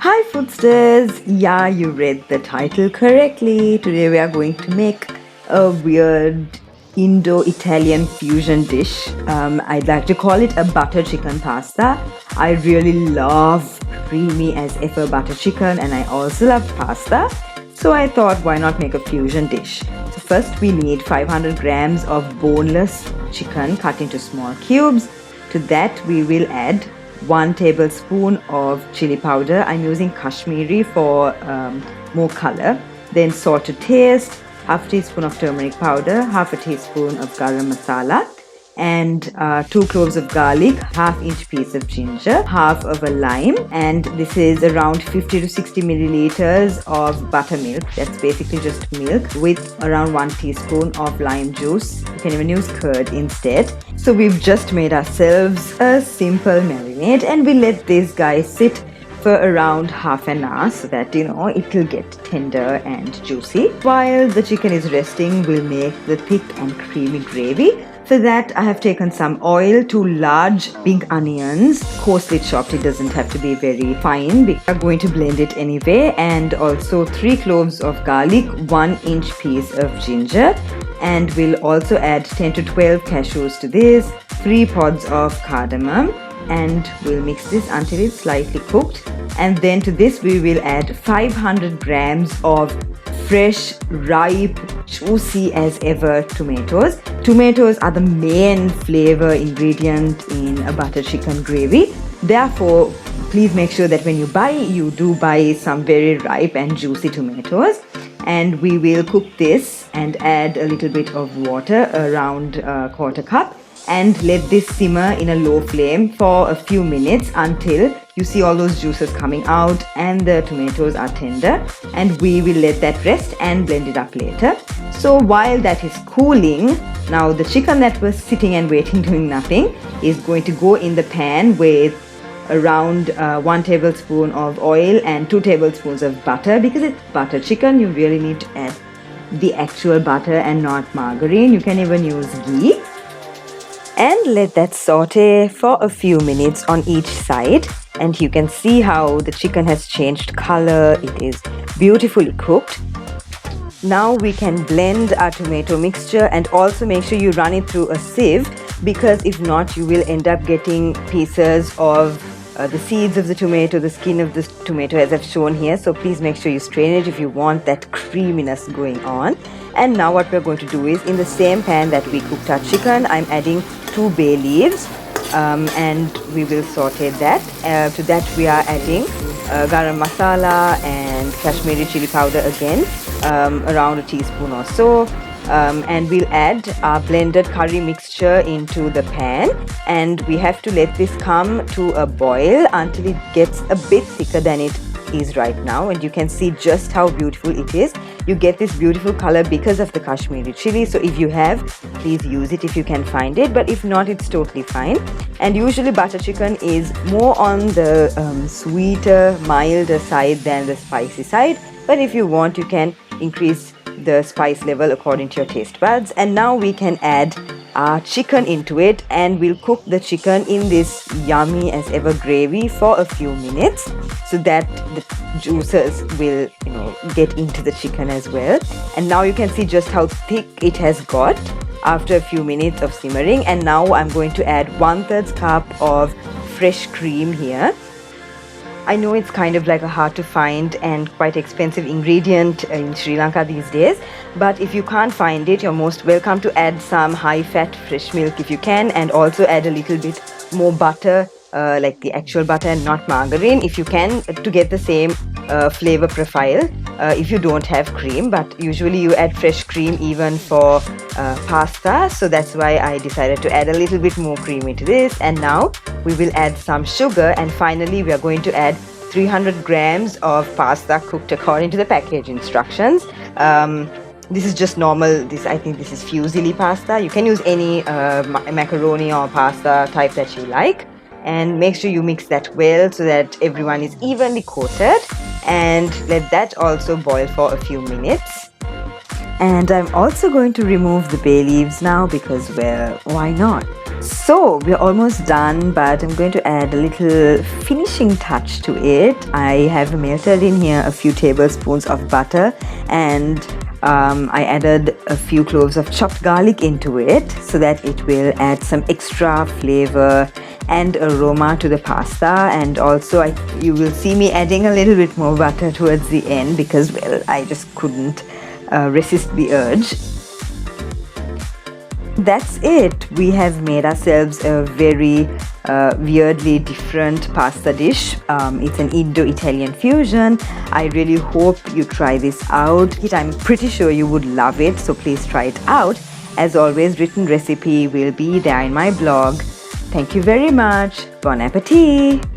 Hi Foodsters! Yeah, you read the title correctly. Today we are going to make a weird Indo Italian fusion dish. I'd like to call it a butter chicken pasta. I really love creamy as ever butter chicken and I also love pasta. So I thought, why not make a fusion dish? So first we need 500 grams of boneless chicken cut into small cubes. To that we will add 1 tablespoon of chili powder. I'm using Kashmiri for more color. Then salt to taste, half teaspoon of turmeric powder, half a teaspoon of garam masala, and 2 cloves of garlic, half-inch piece of ginger, half of a lime, and this is around 50 to 60 milliliters of buttermilk. That's basically just milk with around 1 teaspoon of lime juice. You can even use curd instead. So we've just made ourselves a simple marinade and we let this guy sit for around half an hour so that it will get tender and juicy. While the chicken is resting, we'll make the thick and creamy gravy. For that, I have taken some oil, 2 large big onions, coarsely chopped. It doesn't have to be very fine. We are going to blend it anyway. And also 3 cloves of garlic, 1-inch piece of ginger. And we'll also add 10 to 12 cashews to this, 3 pods of cardamom. And we'll mix this until it's slightly cooked. And then to this, we will add 500 grams of fresh, ripe, juicy as ever tomatoes. Tomatoes are the main flavor ingredient in a butter chicken gravy. Therefore, please make sure that when you do buy some very ripe and juicy tomatoes. And we will cook this and add a little bit of water, around a quarter cup. And let this simmer in a low flame for a few minutes until you see all those juices coming out and the tomatoes are tender, and we will let that rest and blend it up later. So while that is cooling, now the chicken that was sitting and waiting doing nothing is going to go in the pan with around 1 tablespoon of oil and 2 tablespoons of butter. Because it's butter chicken, you really need to add the actual butter and not margarine. You can even use ghee. And let that saute for a few minutes on each side. And you can see how the chicken has changed color. It is beautifully cooked. Now we can blend our tomato mixture and also make sure you run it through a sieve, because if not, you will end up getting pieces of the seeds of the tomato, the skin of the tomato as I've shown here. So please make sure you strain it if you want that creaminess going on. And now what we're going to do is, in the same pan that we cooked our chicken, I'm adding 2 bay leaves and we will saute that. To that we are adding garam masala and Kashmiri chili powder again, around a teaspoon or so. And we'll add our blended curry mixture into the pan, and we have to let this come to a boil until it gets a bit thicker than it is right now. And you can see just how beautiful it is. You get this beautiful color because of the Kashmiri chili. So if you have, please use it if you can find it, but if not, it's totally fine. And usually butter chicken is more on the sweeter, milder side than the spicy side, but if you want, you can increase the spice level according to your taste buds. And now we can add our chicken into it, and we'll cook the chicken in this yummy as ever gravy for a few minutes so that the juices will get into the chicken as well. And now you can see just how thick it has got after a few minutes of simmering. And now I'm going to add 1/3 cup of fresh cream here. I know it's kind of like a hard to find and quite expensive ingredient in Sri Lanka these days, but if you can't find it, you're most welcome to add some high-fat fresh milk if you can, and also add a little bit more butter, like the actual butter and not margarine if you can, to get the same flavor profile if you don't have cream. But usually you add fresh cream even for pasta, so that's why I decided to add a little bit more cream into this. And now we will add some sugar, and finally we are going to add 300 grams of pasta cooked according to the package instructions. This is just normal, I think this is fusilli pasta. You can use any macaroni or pasta type that you like. And make sure you mix that well so that everyone is evenly coated, and let that also boil for a few minutes. And I'm also going to remove the bay leaves now because, well, why not? So we're almost done, but I'm going to add a little finishing touch to it. I have melted in here a few tablespoons of butter, and I added a few cloves of chopped garlic into it so that it will add some extra flavor and aroma to the pasta. And also you will see me adding a little bit more butter towards the end because, well, I just couldn't resist the urge. That's it. We have made ourselves a very weirdly different pasta dish. It's an Indo Italian fusion. I really hope you try this out. I'm pretty sure you would love it, so please try it out. As always, written recipe will be there in my blog. Thank you very much. Bon appetit!